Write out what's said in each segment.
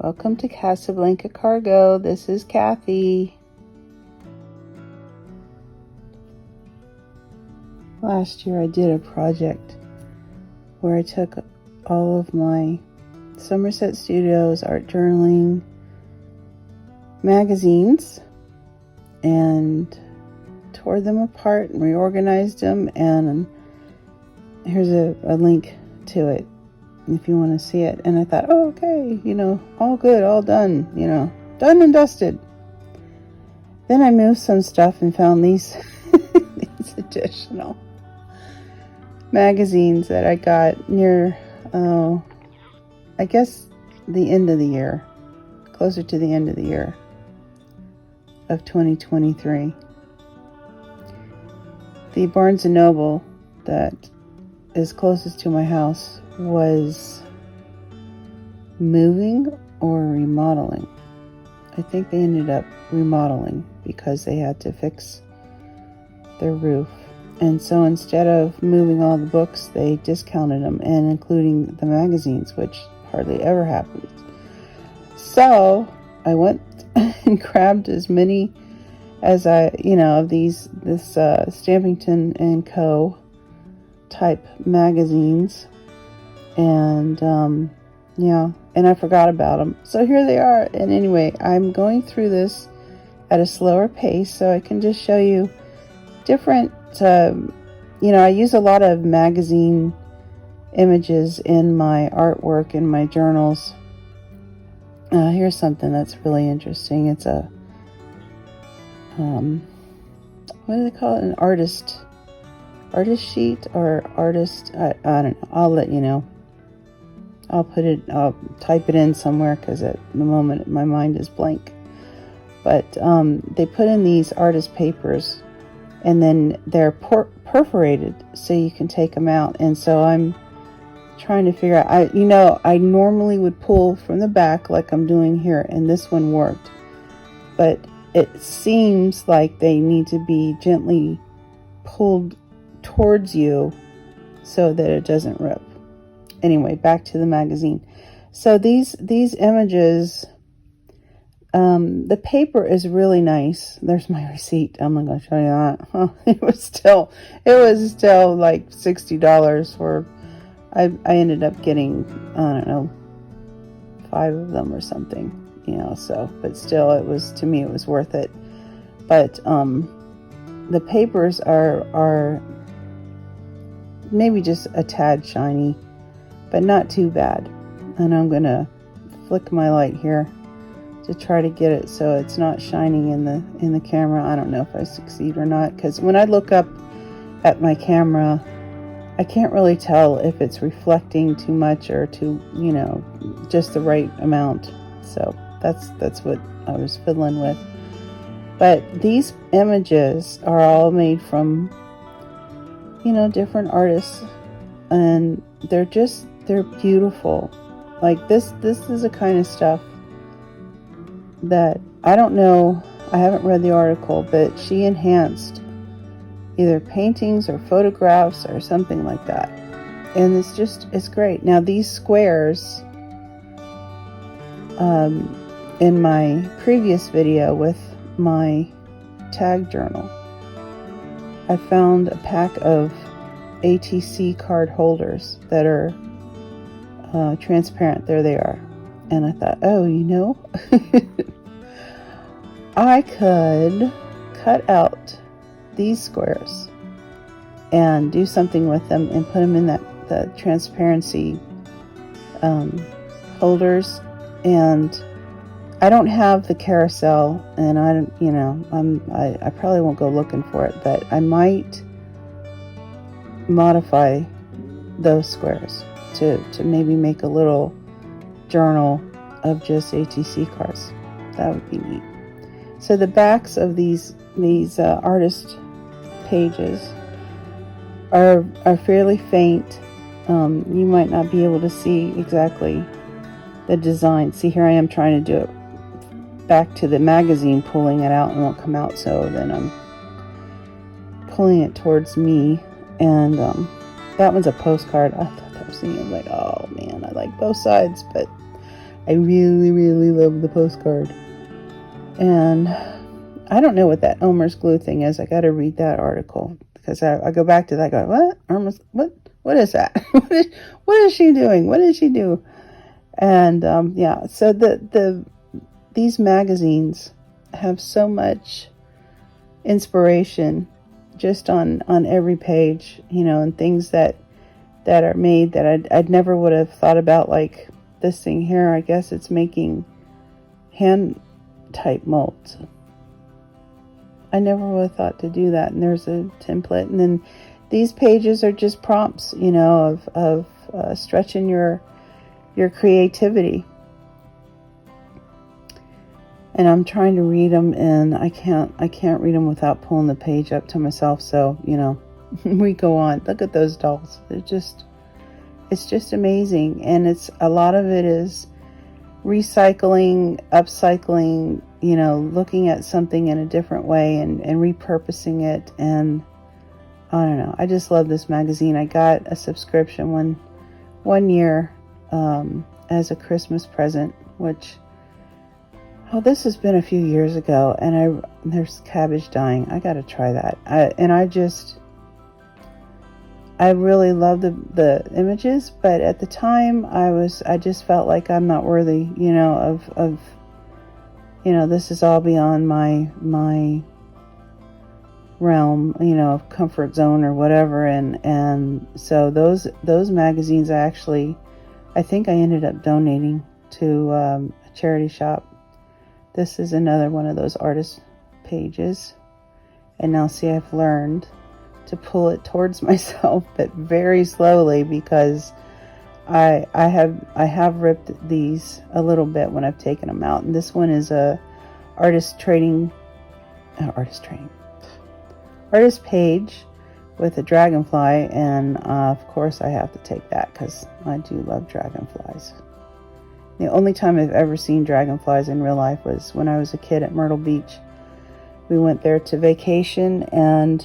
Welcome to Casablanca Cargo. This is Kathy. Last year I did a project where I took all of my Somerset Studios art journaling magazines and tore them apart and reorganized them, and here's a link to it if you want to see it. And I thought, oh, okay, all good, all done, done and dusted. Then I moved some stuff and found these these additional magazines that I got near, I guess the end of the year, closer to the end of the year of 2023. The Barnes & Noble that is closest to my house was moving or remodeling. I think they ended up remodeling because they had to fix their roof. And so instead of moving all the books, they discounted them, and including the magazines, which hardly ever happens. So I went and grabbed as many as of this Stampington and Co. type magazines, and and I forgot about them. So here they are. And anyway, I'm going through this at a slower pace so I can just show you different, I use a lot of magazine images in my artwork, in my journals. Here's something that's really interesting. It's a, what do they call it? An artist sheet or artist, I don't know. I'll let you know. I'll type it in somewhere because at the moment my mind is blank. But they put in these artist papers, and then they're perforated so you can take them out. And so I'm trying to figure out, I normally would pull from the back like I'm doing here, and this one worked. But it seems like they need to be gently pulled towards you so that it doesn't rip. Anyway, back to the magazine. So these images, the paper is really nice. There's my receipt. I'm not going to show you that. It was still like $60 for, I ended up getting, I don't know, 5 of them or something, but still to me it was worth it. But the papers are maybe just a tad shiny, but not too bad. And I'm going to flick my light here to try to get it so it's not shining in the camera. I don't know if I succeed or not, because when I look up at my camera, I can't really tell if it's reflecting too much or too, just the right amount. So that's what I was fiddling with. But these images are all made from, different artists, and they're beautiful. Like this is the kind of stuff that, I don't know, I haven't read the article, but she enhanced either paintings or photographs or something like that. And it's great. Now these squares, in my previous video with my tag journal, I found a pack of ATC card holders that are transparent. There they are. And I thought, I could cut out these squares and do something with them and put them in the transparency holders. And I don't have the carousel, and I probably won't go looking for it, but I might modify those squares to maybe make a little journal of just ATC cards. That would be neat. So the backs of these artist pages are fairly faint. You might not be able to see exactly the design. See, here I am trying to do it back to the magazine, pulling it out, and it won't come out, so then I'm pulling it towards me. And that one's a postcard. I thought that was neat. I'm like, oh man, I like both sides, but I really, really love the postcard. And I don't know what that Elmer's glue thing is. I got to read that article because I go back to that. I go, what? Elmer's, what is that? What is she doing? What did she do? And yeah, so these magazines have so much inspiration just on every page, and things that are made that I'd never would have thought about, like this thing here. I guess it's making hand type molds. I never would have thought to do that. And there's a template, and then these pages are just prompts, of stretching your creativity. And I'm trying to read them, and I can't read them without pulling the page up to myself. So, we go on. Look at those dolls. It's just amazing. And it's a lot of it is recycling, upcycling, looking at something in a different way and repurposing it. And I don't know. I just love this magazine. I got a subscription one year as a Christmas present, which, this has been a few years ago, and there's cabbage dying. I got to try that. I really love the images, but at the time I just felt like I'm not worthy, of this is all beyond my realm, of comfort zone or whatever. And so those magazines, I think I ended up donating to a charity shop. This is another one of those artist pages. And now see, I've learned to pull it towards myself, but very slowly, because I have ripped these a little bit when I've taken them out. And this one is a artist page with a dragonfly, and of course I have to take that because I do love dragonflies. The only time I've ever seen dragonflies in real life was when I was a kid at Myrtle Beach. We went there to vacation, and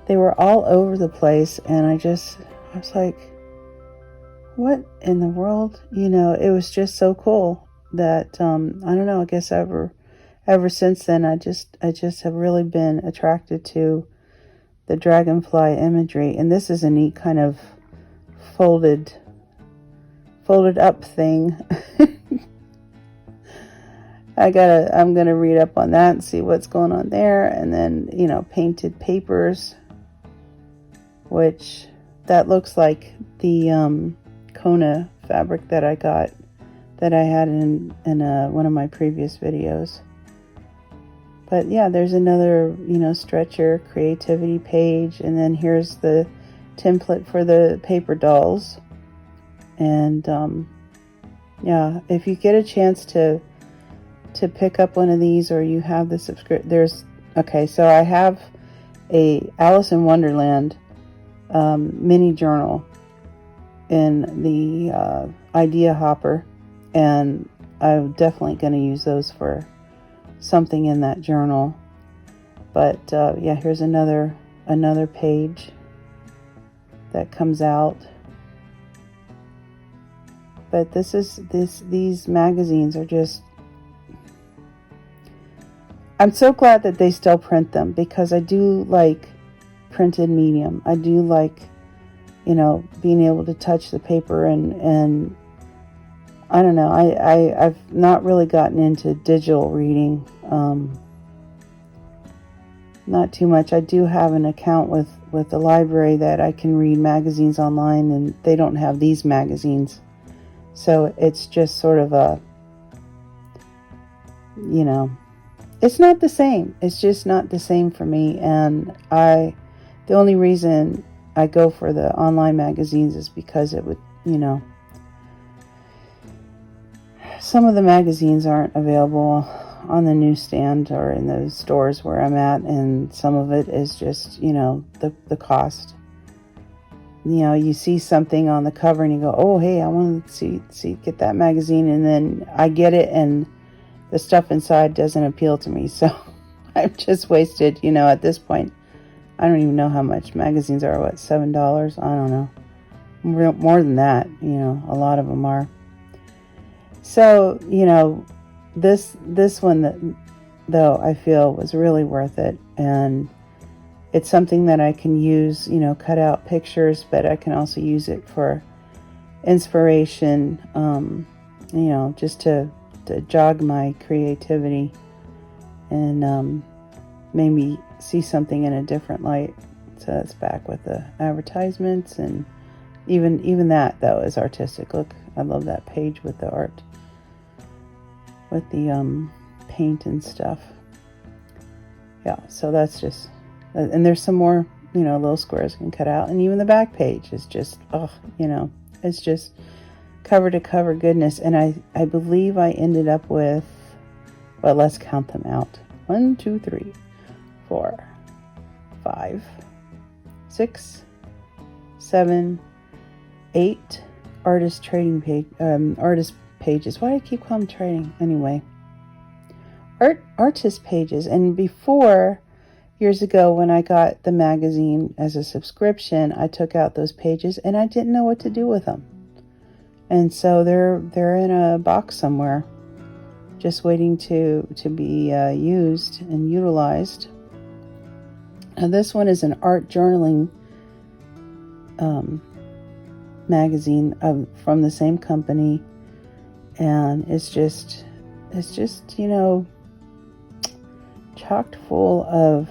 they were all over the place, and I was like, what in the world? It was just so cool that, I don't know, I guess ever since then, I just have really been attracted to the dragonfly imagery. And this is a neat kind of folded up thing. I'm gonna read up on that and see what's going on there. And then, painted papers, which that looks like the Kona fabric that I got, that I had in one of my previous videos. But yeah, there's another, stretcher creativity page. And then here's the template for the paper dolls. And yeah, if you get a chance to pick up one of these, or you have the subscription, so I have a Alice in Wonderland mini journal in the idea hopper, and I'm definitely going to use those for something in that journal. But yeah, here's another page that comes out. But these magazines are just, I'm so glad that they still print them, because I do like printed medium. I do like, being able to touch the paper, and I don't know, I've not really gotten into digital reading, not too much. I do have an account with the library that I can read magazines online, and they don't have these magazines. So it's just sort of a, it's not the same. It's just not the same for me. And the only reason I go for the online magazines is because it would, some of the magazines aren't available on the newsstand or in those stores where I'm at. And some of it is just, the cost. You see something on the cover and you go, oh, hey, I want to get that magazine. And then I get it, and the stuff inside doesn't appeal to me. So I've just wasted, at this point, I don't even know how much magazines are. What, $7? I don't know. More than that, a lot of them are. So, you know, this one that, though, I feel was really worth it, and it's something that I can use, you know, cut out pictures, but I can also use it for inspiration, you know, just to jog my creativity and maybe see something in a different light. So that's back with the advertisements, and even that, though, is artistic. Look, I love that page with the art, with the paint and stuff. Yeah, so that's just, and there's some more, you know, little squares you can cut out, and even the back page is just, oh, you know, it's just cover to cover goodness. And I believe I ended up with, well, let's count them out. 1, 2, 3, 4, 5, 6, 7, 8 artist pages. Why do I keep calling them trading? Anyway, artist pages. And before, years ago, when I got the magazine as a subscription, I took out those pages and I didn't know what to do with them. And so they're in a box somewhere, just waiting to be used and utilized. And this one is an art journaling magazine from the same company, and it's just, you know, chocked full of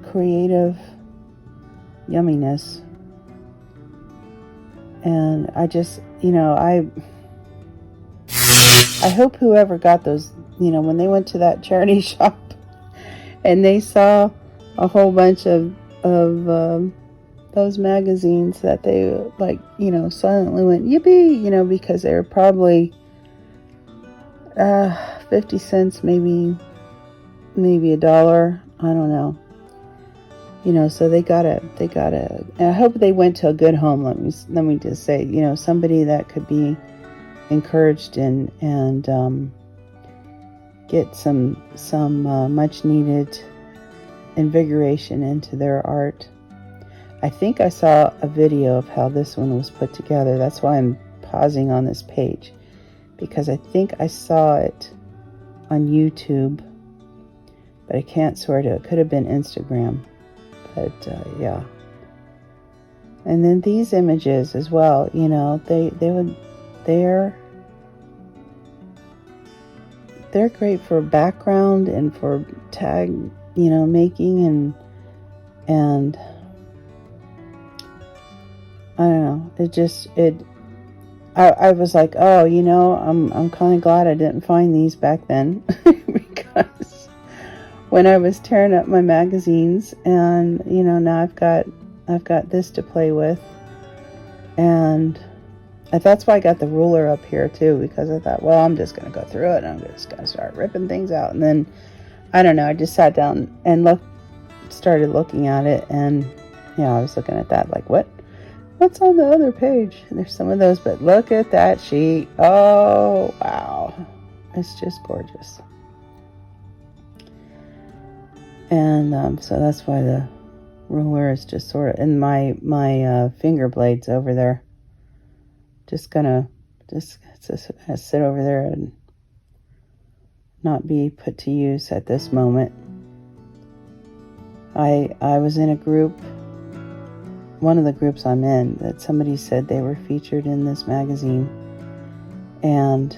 creative yumminess. And I just, you know, I hope whoever got those, you know, when they went to that charity shop and they saw a whole bunch of those magazines, that they, like, you know, silently went yippee, you know, because they were probably 50 cents, maybe $1, I don't know, you know. So they gotta, and I hope they went to a good home. Let me just say, you know, somebody that could be encouraged and get some much needed invigoration into their art. I think I saw a video of how this one was put together. That's why I'm pausing on this page, because I think I saw it on YouTube, but I can't swear to it. Could have been Instagram, but yeah. And then these images as well, you know, they're great for background and for tag, you know, making, and I don't know, I was like, oh, you know, I'm kind of glad I didn't find these back then, because when I was tearing up my magazines, and, you know, now I've got this to play with, and that's why I got the ruler up here too, because I thought, well, I'm just going to go through it, and I'm just going to start ripping things out. And then, I don't know, I just sat down and started looking at it, and, you know, I was looking at that like, what's on the other page? And there's some of those, but look at that sheet. Oh, wow. It's just gorgeous. And so that's why the ruler is just sort of, and my finger blades over there, just gonna sit over there and not be put to use at this moment. I was in a group, one of the groups I'm in, that somebody said they were featured in this magazine, and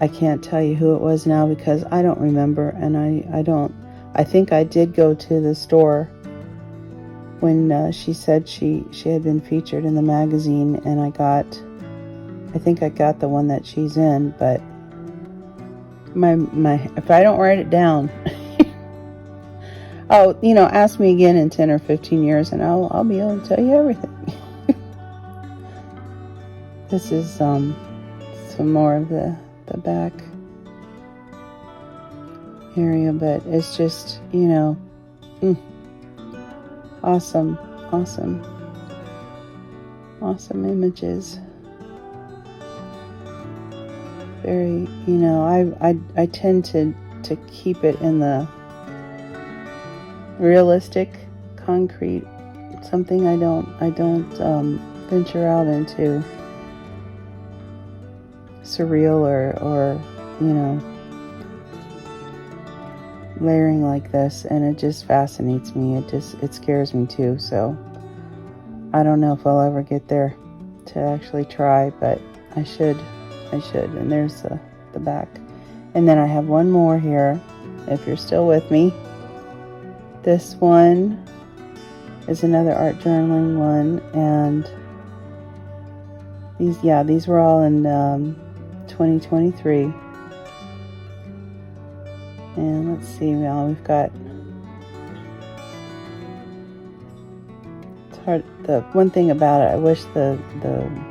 I can't tell you who it was now because I don't remember, and I think I did go to the store when she said she had been featured in the magazine, and I think I got the one that she's in, but my if I don't write it down, oh, you know, ask me again in 10 or 15 years, and I'll be able to tell you everything. This is some more of the back area, but it's just, you know, awesome images. Very, you know, I tend to keep it in the realistic, concrete, something I don't venture out into surreal or you know, layering like this, and it just fascinates me. It scares me too. So I don't know if I'll ever get there to actually try, but I should. And there's the back. And then I have one more here, if you're still with me. This one is another art journaling one, and these were all in 2023. And let's see, now we've got, it's hard, the one thing about it, I wish the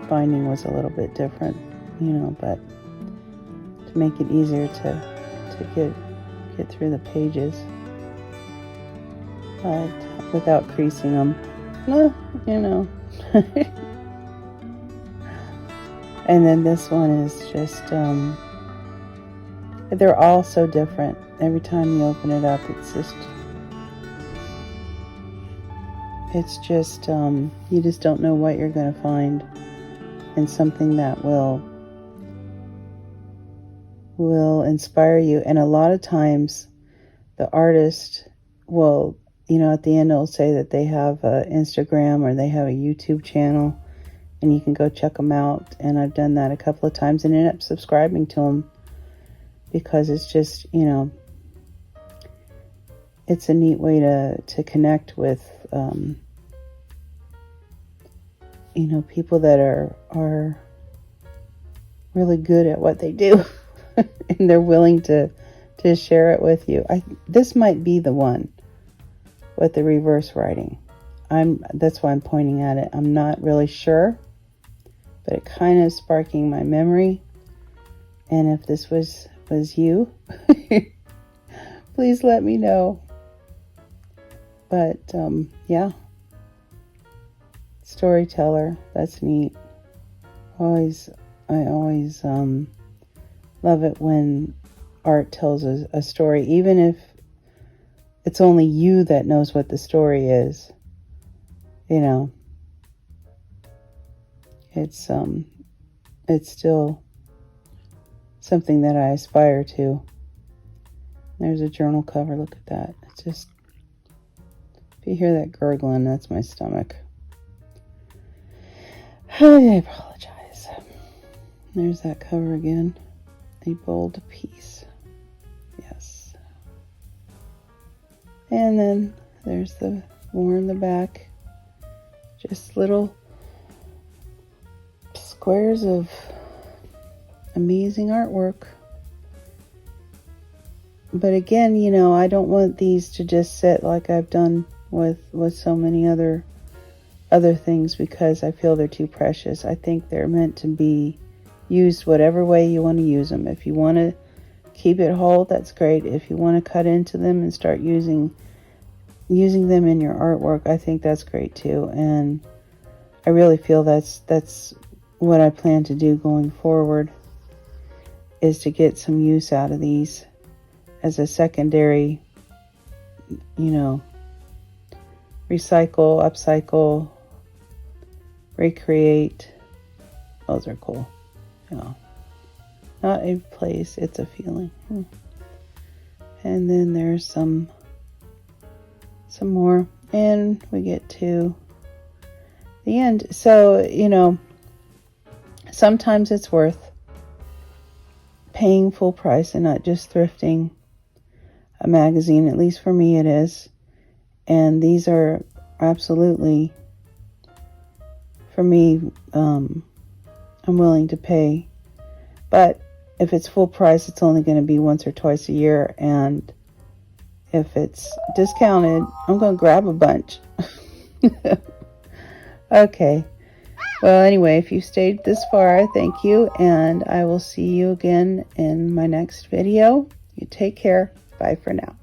binding was a little bit different, you know, but to make it easier to get through the pages, but without creasing them, you know. And then this one is just, they're all so different. Every time you open it up, it's just, you just don't know what you're going to find, and something that will inspire you. And a lot of times the artist will, you know, at the end they'll say that they have an Instagram or they have a YouTube channel, and you can go check them out. And I've done that a couple of times and ended up subscribing to them, because it's just, you know, it's a neat way to connect with, you know, people that are really good at what they do. And they're willing to share it with you. This might be the one with the reverse writing. That's why I'm pointing at it. I'm not really sure, but it kind of is sparking my memory. And if this was you, please let me know. But yeah, storyteller, that's neat. I always love it when art tells a story, even if it's only you that knows what the story is. You know, it's still something that I aspire to. There's a journal cover. Look at that. It's just, if you hear that gurgling, that's my stomach. I apologize. There's that cover again. A bold piece. Yes. And then there's the more in the back. Just little squares of amazing artwork. But again, you know, I don't want these to just sit like I've done with so many other things, because I feel they're too precious. I think they're meant to be used whatever way you want to use them. If you want to keep it whole, that's great. If you want to cut into them and start using them in your artwork, I think that's great too. And I really feel that's what I plan to do going forward, is to get some use out of these as a secondary, you know, recycle, upcycle, recreate. Those are cool. You know, not a place, it's a feeling. And then there's some more, and we get to the end. So, you know, sometimes it's worth paying full price and not just thrifting a magazine. At least for me it is. And these are absolutely, for me, I'm willing to pay. But if it's full price, it's only going to be once or twice a year. And if it's discounted, I'm going to grab a bunch. Okay. Well, anyway, if you stayed this far, thank you. And I will see you again in my next video. You take care. Bye for now.